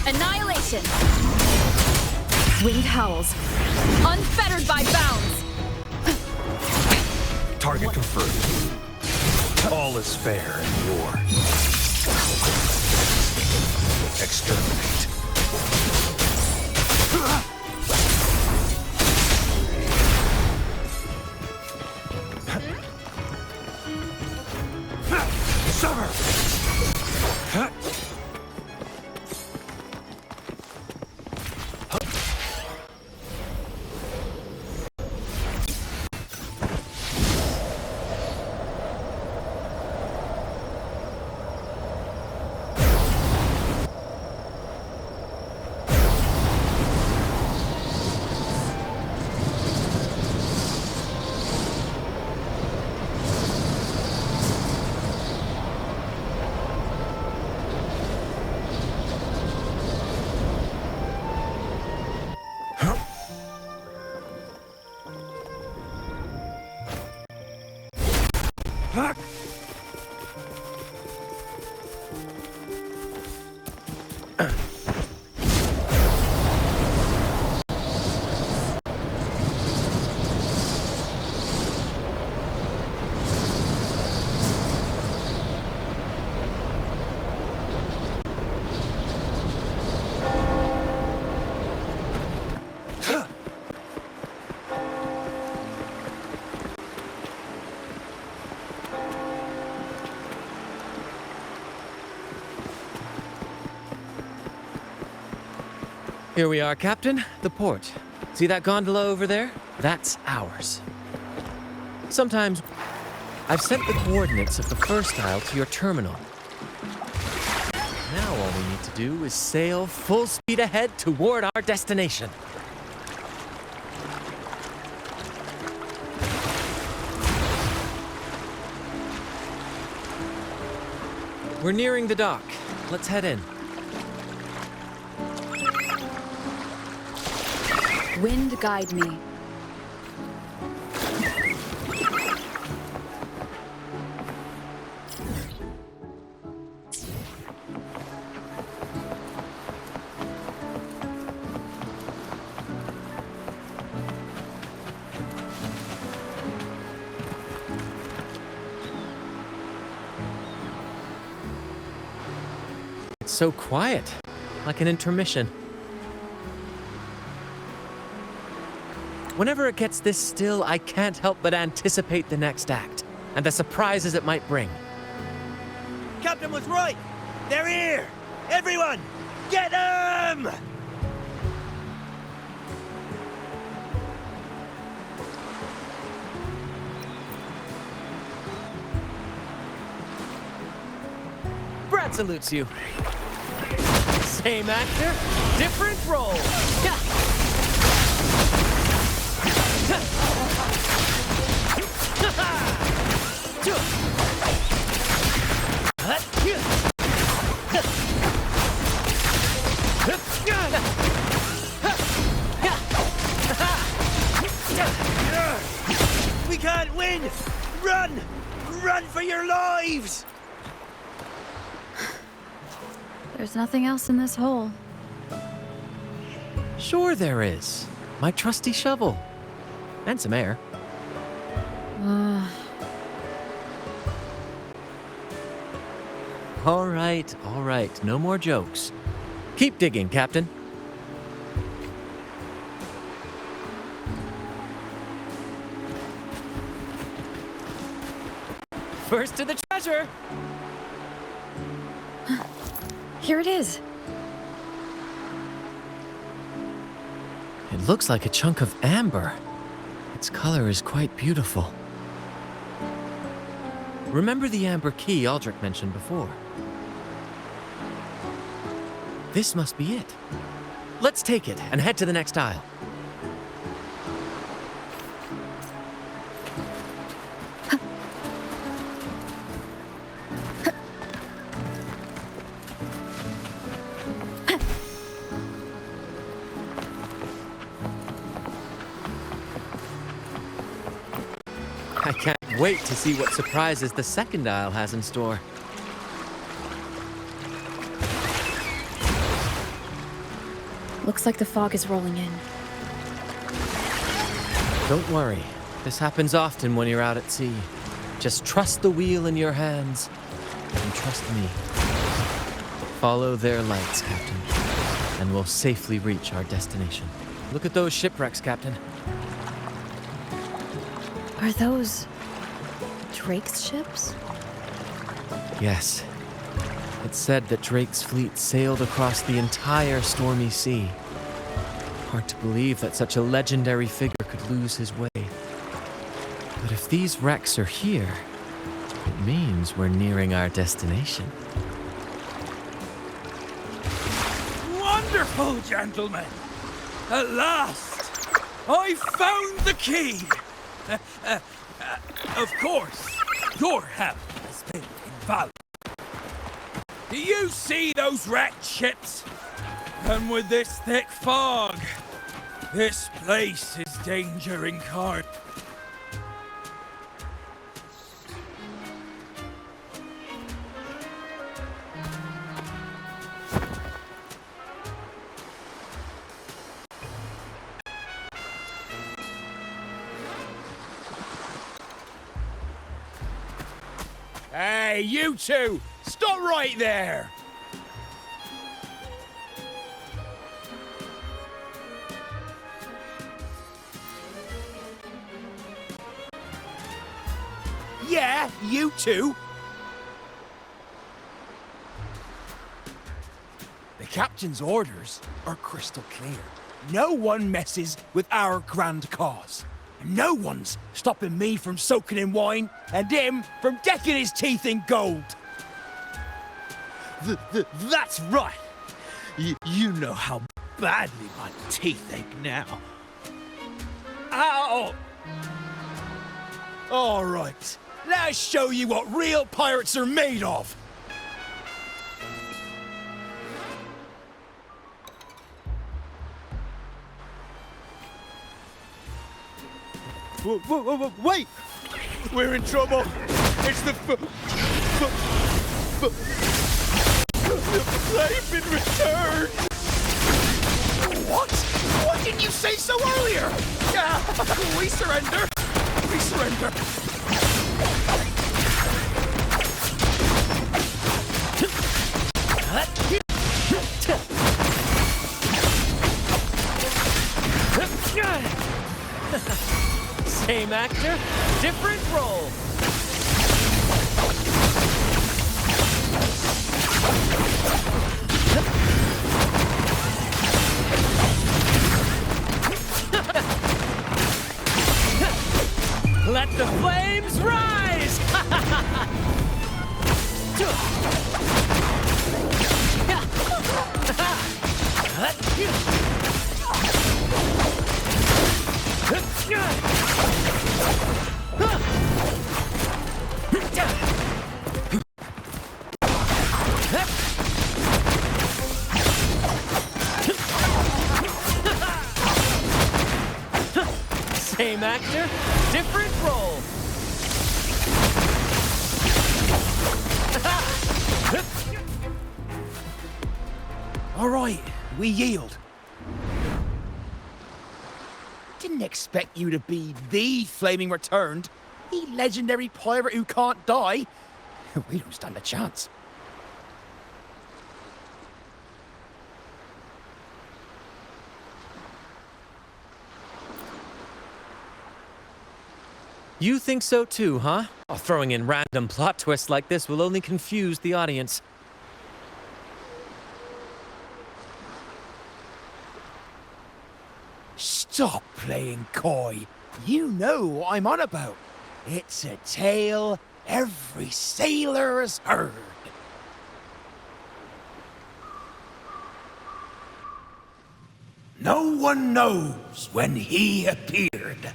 Annihilation! Wind howls, unfettered by bounds! Target confirmed. All is fair in war. Exterminate. Summer! Here we are, Captain. The port. See that gondola over there? That's ours. Sometimes I've sent the coordinates of the first isle to your terminal. Now all we need to do is sail full speed ahead toward our destination. We're nearing the dock. Let's head in. Wind guide me. It's so quiet, like an intermission. Whenever it gets this still, I can't help but anticipate the next act, and the surprises it might bring. Captain was right! They're here! Everyone! Get them! Brad salutes you. Same actor, different role. We can't win! Run! Run for your lives! There's nothing else in this hole. Sure there is. My trusty shovel. And some air. All right. No more jokes. Keep digging, Captain. First to the treasure! Here it is. It looks like a chunk of amber. Its color is quite beautiful. Remember the amber key Aldrich mentioned before? This must be it. Let's take it and head to the next aisle. I can't wait to see what surprises the second aisle has in store. Looks like the fog is rolling in. Don't worry. This happens often when you're out at sea. Just trust the wheel in your hands, and trust me. Follow their lights, Captain, and we'll safely reach our destination. Look at those shipwrecks, Captain. Are those Drake's ships? Yes. It's said that Drake's fleet sailed across the entire stormy sea. Hard to believe that such a legendary figure could lose his way. But if these wrecks are here, it means we're nearing our destination. Wonderful, gentlemen! At last! I found the key! Of course, your help has been invaluable. Do you see those wrecked ships? And with this thick fog, this place is danger incarnate. Hey, you two! Stop right there! Yeah, you two! The captain's orders are crystal clear. No one messes with our grand cause. No one's stopping me from soaking in wine, and him from decking his teeth in gold. That's right. You know how badly my teeth ache now. Ow! All right, let's show you what real pirates are made of. Wait! We're in trouble. It's the they've been returned. What? Why didn't you say so earlier? We surrender. We surrender. Same actor, different role. Let the flames rise! Same actor, different role. All right, we yield. Didn't expect you to be the Flaming Returned, the legendary pirate who can't die. We don't stand a chance. You think so too, huh? Oh, throwing in random plot twists like this will only confuse the audience. Stop playing coy. You know what I'm on about. It's a tale every sailor has heard. No one knows when he appeared,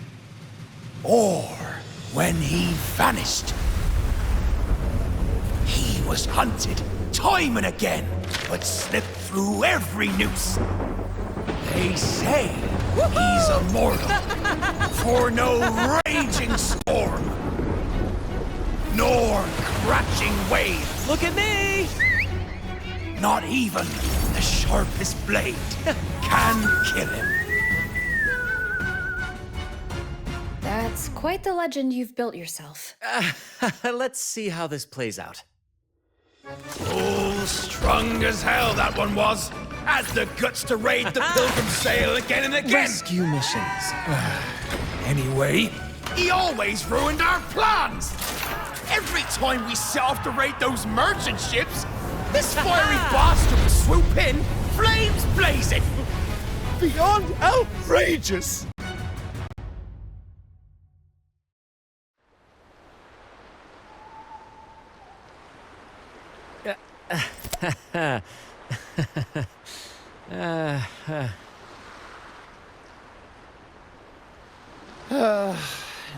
or when he vanished. He was hunted time and again, but slipped through every noose. They say he's immortal, for no raging storm, nor crashing wave. Look at me! Not even the sharpest blade can kill him. That's quite the legend you've built yourself. Let's see how this plays out. Oh, strong as hell that one was. Has the guts to raid the Pilgrim Sail again and again. Rescue missions. Anyway, he always ruined our plans. Every time we set off to raid those merchant ships, this fiery bastard would swoop in, flames blazing. Beyond outrageous.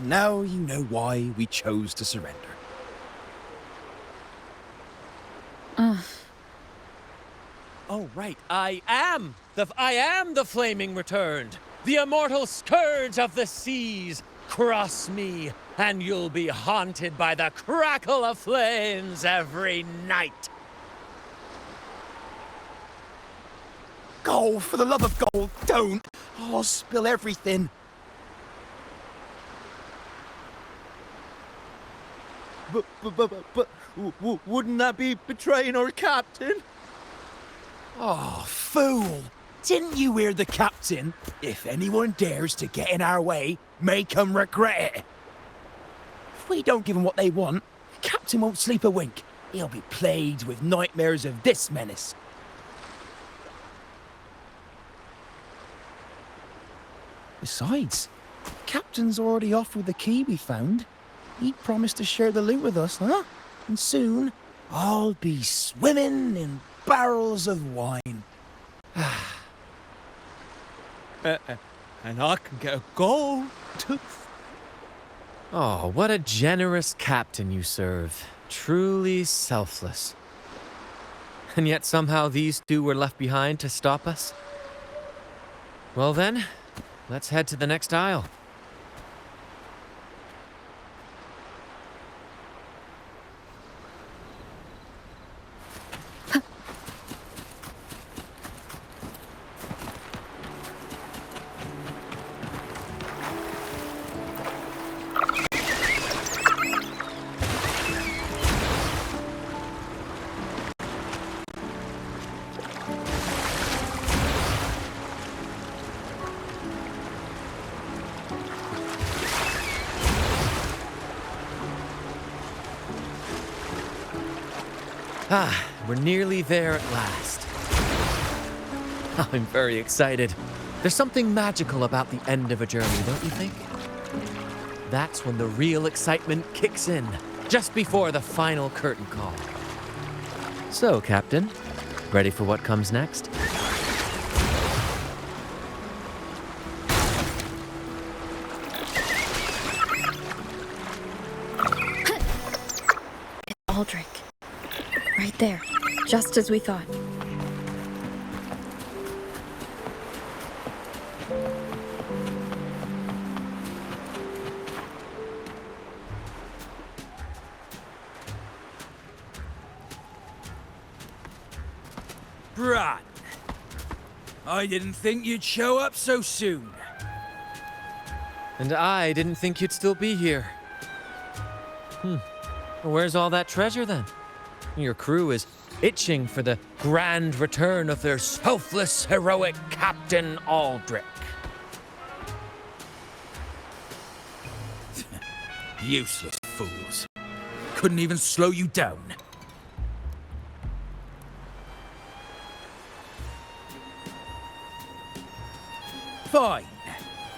Now you know why we chose to surrender. Oh, right. I am the flaming returned. The immortal scourge of the seas. Cross me, and you'll be haunted by the crackle of flames every night. Gold, for the love of gold, don't! I'll spill everything. But wouldn't that be betraying our captain? Oh, fool! Didn't you hear the captain? If anyone dares to get in our way, make them regret it. If we don't give them what they want, the captain won't sleep a wink. He'll be plagued with nightmares of this menace. Besides, the captain's already off with the key we found. He promised to share the loot with us, huh? And soon, I'll be swimming in barrels of wine. And I can get a gold. Oh, what a generous captain you serve. Truly selfless. And yet somehow these two were left behind to stop us? Well then, let's head to the next aisle. We're nearly there at last. I'm very excited. There's something magical about the end of a journey, don't you think? That's when the real excitement kicks in, just before the final curtain call. So, Captain, ready for what comes next? Aldrich. Right there. Just as we thought. Bran, I didn't think you'd show up so soon. And I didn't think you'd still be here. Where's all that treasure then? Your crew is itching for the grand return of their selfless, heroic Captain Aldrich. Useless fools. Couldn't even slow you down. Fine.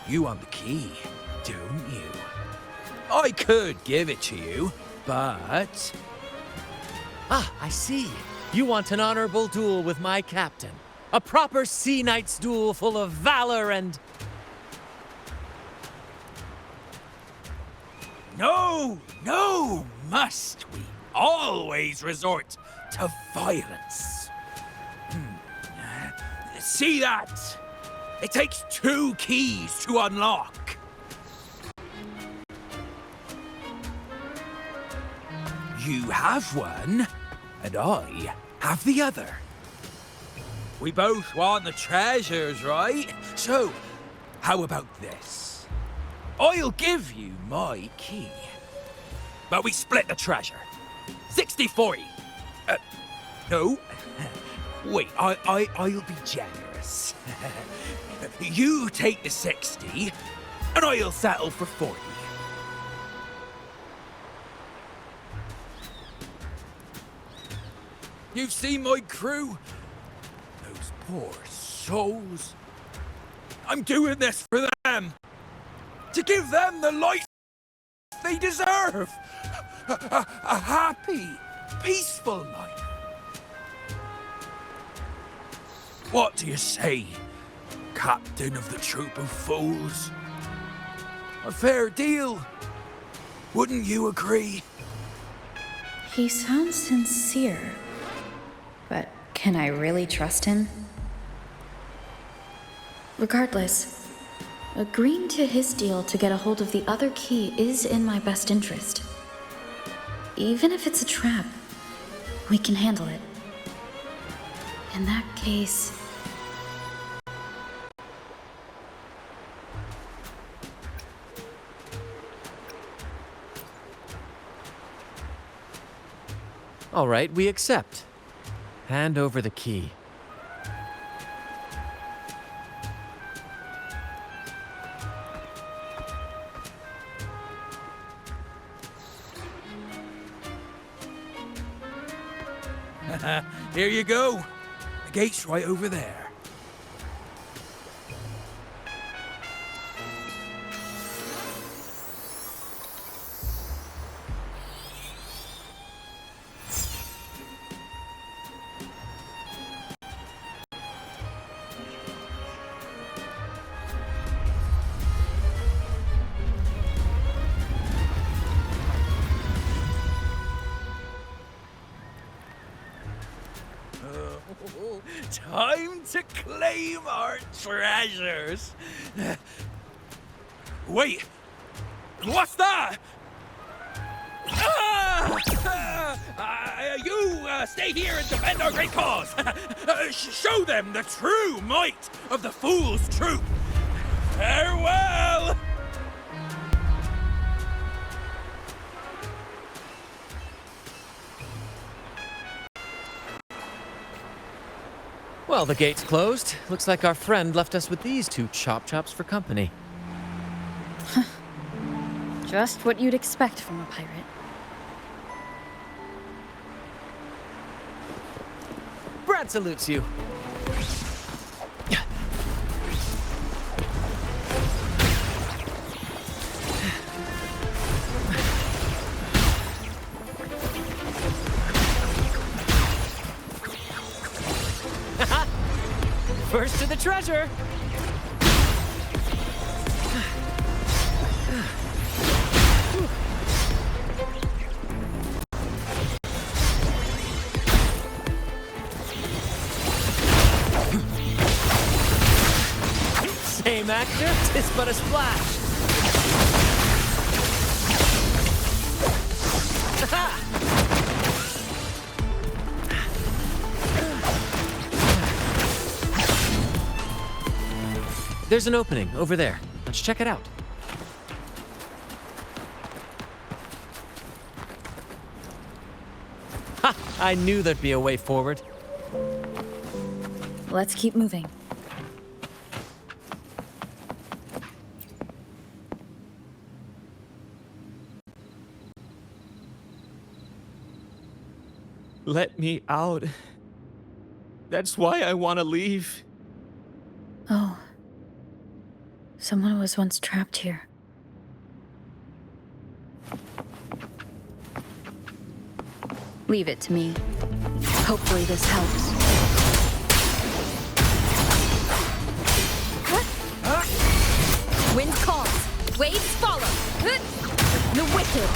You want the key, don't you? I could give it to you, but... Ah, I see. You want an honorable duel with my captain. A proper sea knight's duel full of valor and... No, must we always resort to violence? See that? It takes 2 keys to unlock. You have one, and I have the other. We both want the treasures, right? So, how about this? I'll give you my key. But we split the treasure. 60-40. No. Wait, I'll be generous. You take the 60, and I'll settle for 40. You've seen my crew? Those poor souls. I'm doing this for them. To give them the life they deserve. A happy, peaceful life. What do you say, Captain of the Troop of Fools? A fair deal, wouldn't you agree? He sounds sincere. But can I really trust him? Regardless, agreeing to his deal to get a hold of the other key is in my best interest. Even if it's a trap, we can handle it. In that case... All right, we accept. Hand over the key. Here you go. The gate's right over there. Time to claim our treasures. Wait, what's that? You stay here and defend our great cause. Show them the true might of the Fool's Troop. Farewell. Well, the gate's closed. Looks like our friend left us with these two chop-chops for company. just what you'd expect from a pirate. Brad salutes you. First to the treasure! Same actor, 'tis but a splash. There's an opening over there. Let's check it out. Ha! I knew there'd be a way forward. Let's keep moving. Let me out. That's why I want to leave. Oh. Someone was once trapped here. Leave it to me. Hopefully this helps. Wind calls, waves follow. The wicked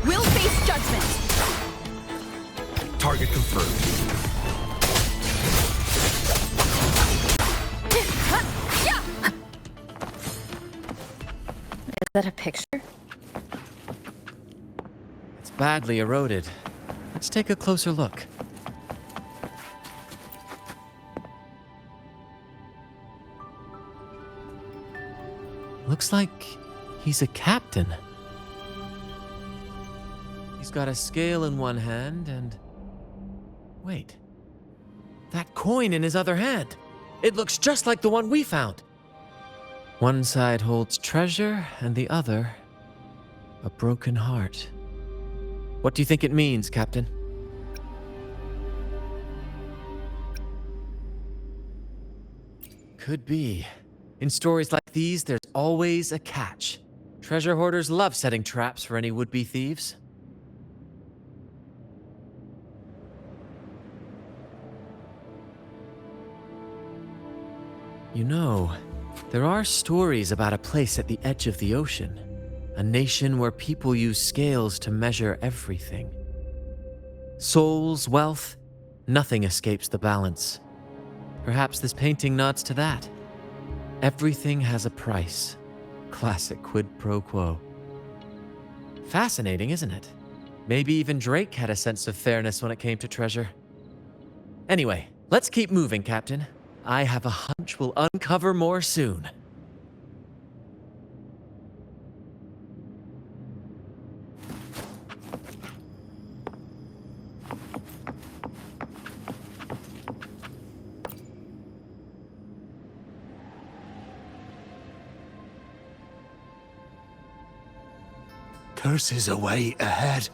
will face judgment. Target confirmed. Is that a picture? It's badly eroded. Let's take a closer look. Looks like he's a captain. He's got a scale in one hand and... Wait. That coin in his other hand. It looks just like the one we found. One side holds treasure and the other a broken heart. What do you think it means, Captain? Could be. In stories like these, there's always a catch. Treasure hoarders love setting traps for any would-be thieves. You know, there are stories about a place at the edge of the ocean. A nation where people use scales to measure everything. Souls, wealth, nothing escapes the balance. Perhaps this painting nods to that. Everything has a price. Classic quid pro quo. Fascinating, isn't it? Maybe even Drake had a sense of fairness when it came to treasure. Anyway, let's keep moving, Captain. I have a hunch we'll uncover more soon. Curses away ahead.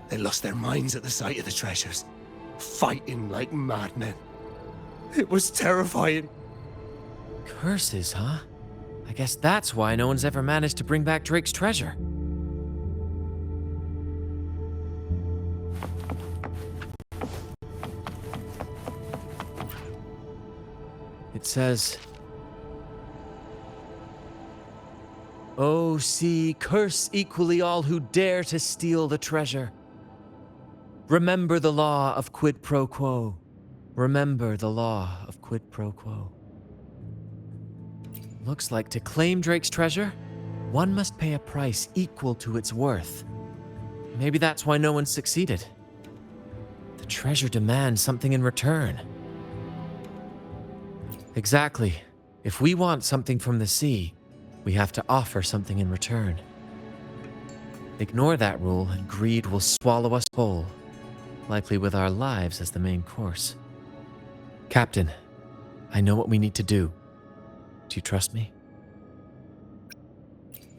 They lost their minds at the sight of the treasures, fighting like madmen. It was terrifying. Curses, huh? I guess that's why no one's ever managed to bring back Drake's treasure. It says, "Oh, sea, curse equally all who dare to steal the treasure. Remember the law of quid pro quo. Remember the law of quid pro quo." Looks like to claim Drake's treasure, one must pay a price equal to its worth. Maybe that's why no one succeeded. The treasure demands something in return. Exactly. If we want something from the sea, we have to offer something in return. Ignore that rule and greed will swallow us whole, likely with our lives as the main course. Captain, I know what we need to do. Do you trust me?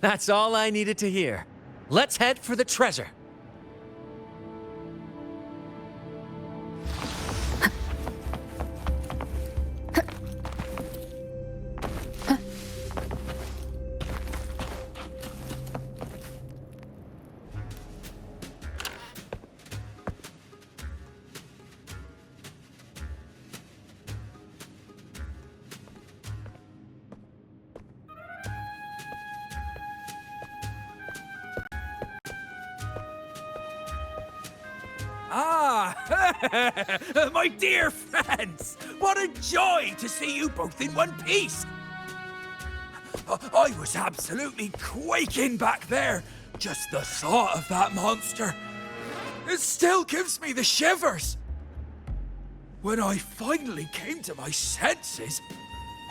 That's all I needed to hear. Let's head for the treasure. Ah, my dear friends, what a joy to see you both in one piece. I was absolutely quaking back there. Just the thought of that monster. It still gives me the shivers. When I finally came to my senses,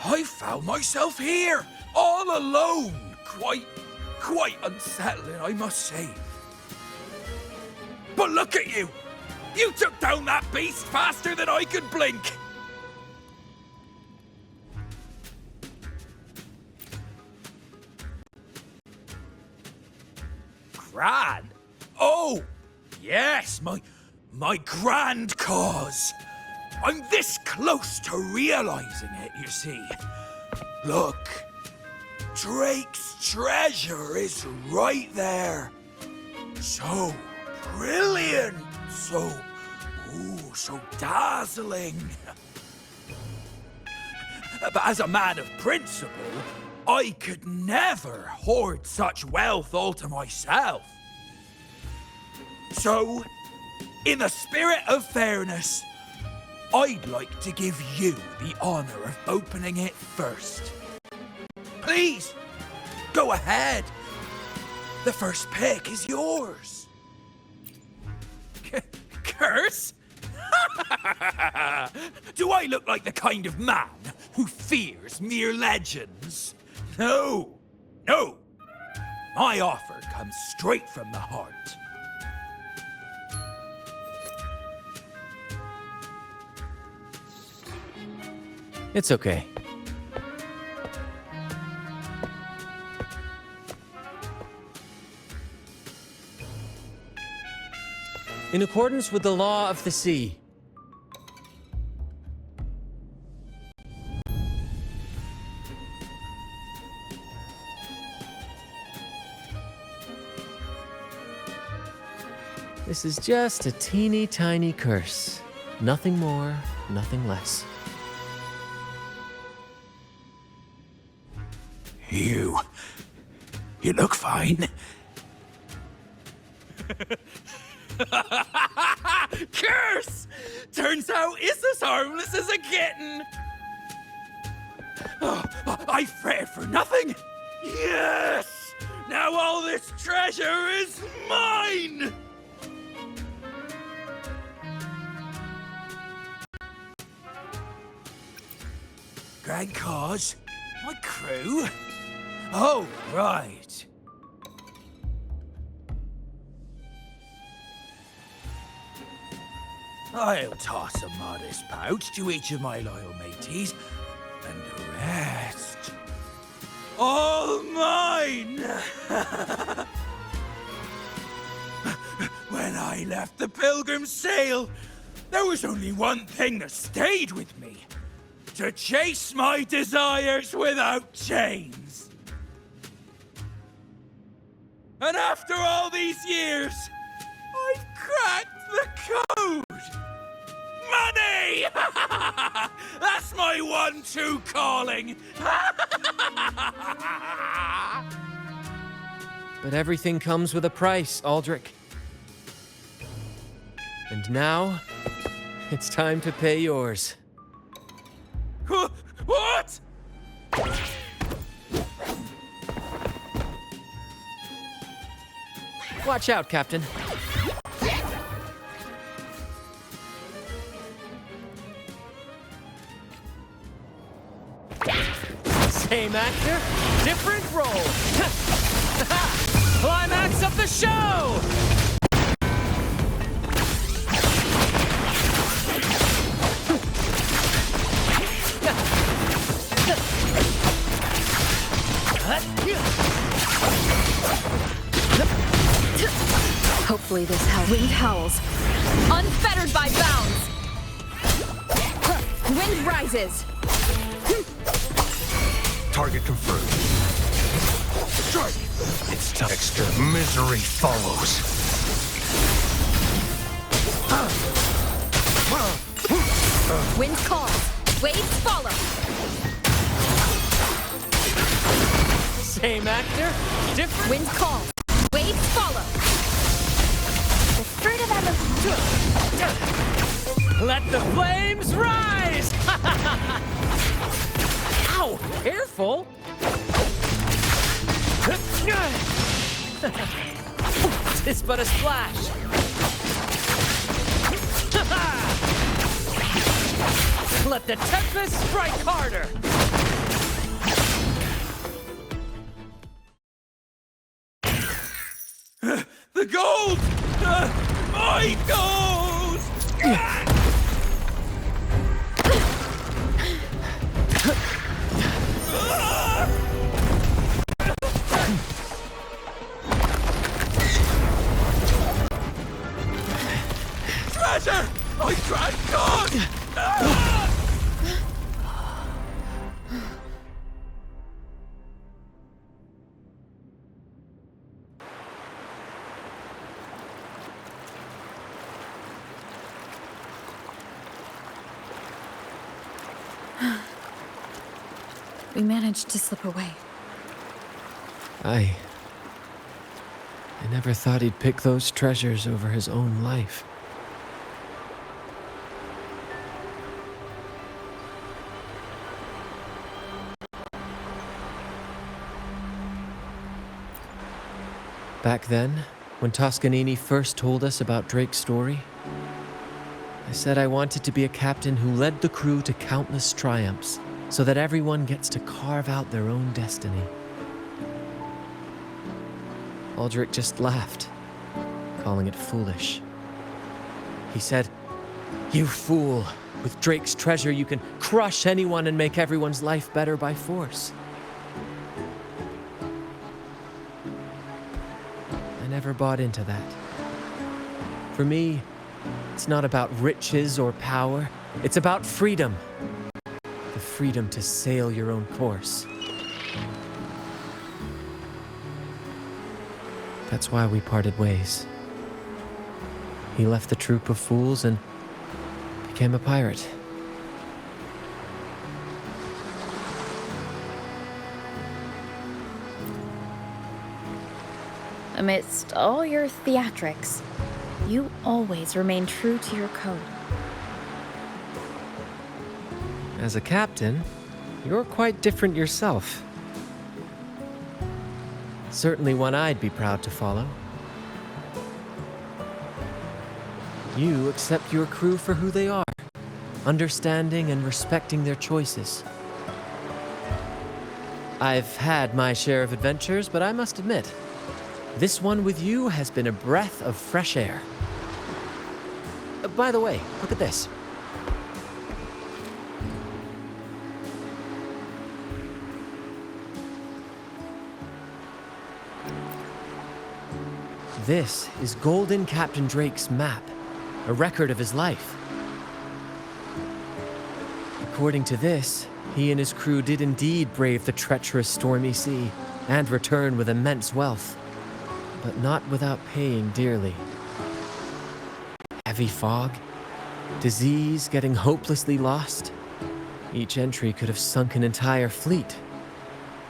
I found myself here, all alone. Quite unsettling, I must say. But look at you! You took down that beast faster than I could blink! Gran? Oh! Yes, my grand cause! I'm this close to realizing it, you see. Look, Drake's treasure is right there. So brilliant, so dazzling. But as a man of principle, I could never hoard such wealth all to myself. So, in the spirit of fairness, I'd like to give you the honor of opening it first. Please, go ahead. The first pick is yours. Curse? Do I look like the kind of man who fears mere legends. No, no. My offer comes straight from the heart. It's okay. In accordance with the law of the sea, this is just a teeny tiny curse. Nothing more, nothing less. You look fine. Curse! Turns out it's as harmless as a kitten. Oh, I fretted for nothing. Yes! Now all this treasure is mine! Grand cause? My crew? Oh, right. I'll toss a modest pouch to each of my loyal mateys, and the rest... all mine! When I left the Pilgrim's Sail, there was only one thing that stayed with me. To chase my desires without chains. And after all these years, I've cracked the code! Money! That's my one-two calling! But everything comes with a price, Aldrich. And now, it's time to pay yours. What? Watch out, Captain. Same actor, different role. Climax of the show! Hopefully this helps. Wind howls, unfettered by bounds. Wind rises. Target confirmed. Strike! It's tough. Extra misery follows. Wind calls, waves follow. Same actor, different... Wind calls, waves follow. The fruit of Let the flames rise! Ow! Careful! It's but a splash. Let the tempest strike harder! The gold! My gold! Treasure! I tried God! We managed to slip away. I never thought he'd pick those treasures over his own life. Back then, when Toscanini first told us about Drake's story, I said I wanted to be a captain who led the crew to countless triumphs, so that everyone gets to carve out their own destiny. Aldrich just laughed, calling it foolish. He said, "You fool! With Drake's treasure, you can crush anyone and make everyone's life better by force." I never bought into that. For me, it's not about riches or power. It's about freedom. The freedom to sail your own course. That's why we parted ways. He left the troop of fools and became a pirate. Amidst all your theatrics, you always remain true to your code. As a captain, you're quite different yourself. Certainly one I'd be proud to follow. You accept your crew for who they are, understanding and respecting their choices. I've had my share of adventures, but I must admit, this one with you has been a breath of fresh air. By the way, look at this. This is Golden Captain Drake's map, a record of his life. According to this, he and his crew did indeed brave the treacherous stormy sea and return with immense wealth, but not without paying dearly. Heavy fog, disease, getting hopelessly lost. Each entry could have sunk an entire fleet.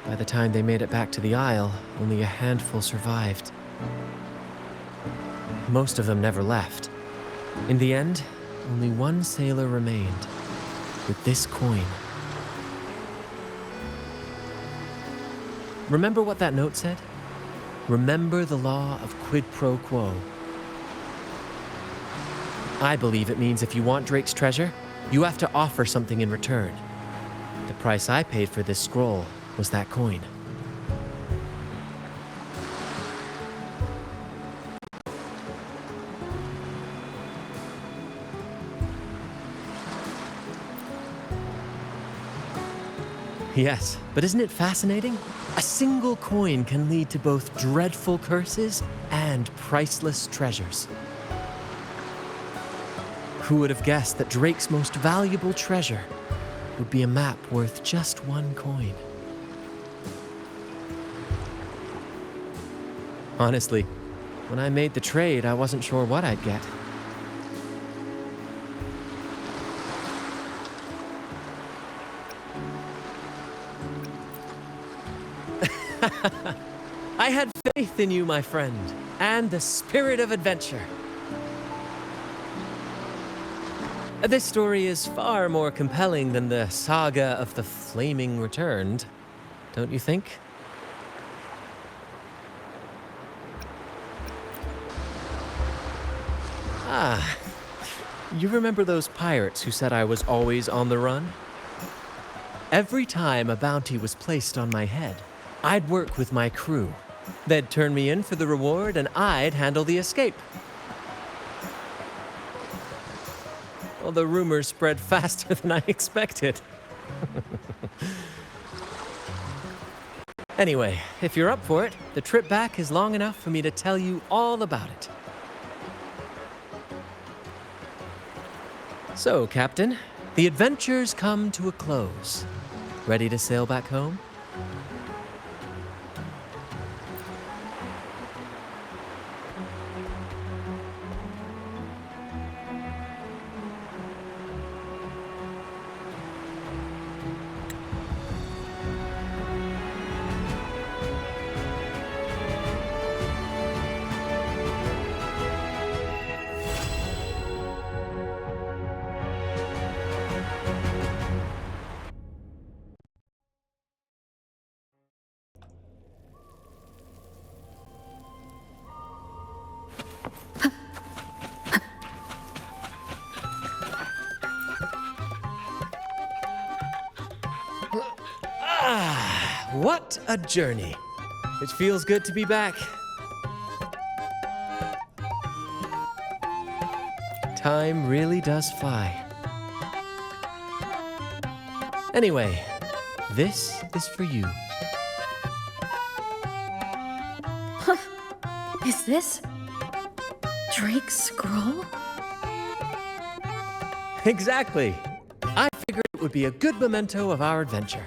By the time they made it back to the Isle, only a handful survived. Most of them never left. In the end, only one sailor remained, with this coin. Remember what that note said? Remember the law of quid pro quo. I believe it means if you want Drake's treasure, you have to offer something in return. The price I paid for this scroll was that coin. Yes, but isn't it fascinating? A single coin can lead to both dreadful curses and priceless treasures. Who would have guessed that Drake's most valuable treasure would be a map worth just one coin? Honestly, when I made the trade, I wasn't sure what I'd get. I had faith in you, my friend, and the spirit of adventure. This story is far more compelling than the saga of the Flaming Returned, don't you think? Ah, you remember those pirates who said I was always on the run? Every time a bounty was placed on my head, I'd work with my crew. They'd turn me in for the reward, and I'd handle the escape. Well, the rumors spread faster than I expected. Anyway, if you're up for it, the trip back is long enough for me to tell you all about it. So, Captain, the adventures come to a close. Ready to sail back home? What a journey. It feels good to be back. Time really does fly. Anyway, this is for you. Is this Drake's scroll? Exactly. I figured it would be a good memento of our adventure.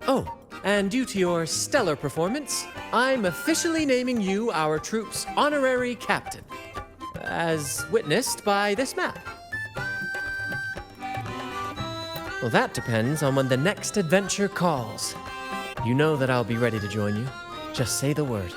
Oh, and due to your stellar performance, I'm officially naming you our troop's honorary captain, as witnessed by this map. Well, that depends on when the next adventure calls. You know that I'll be ready to join you. Just say the word.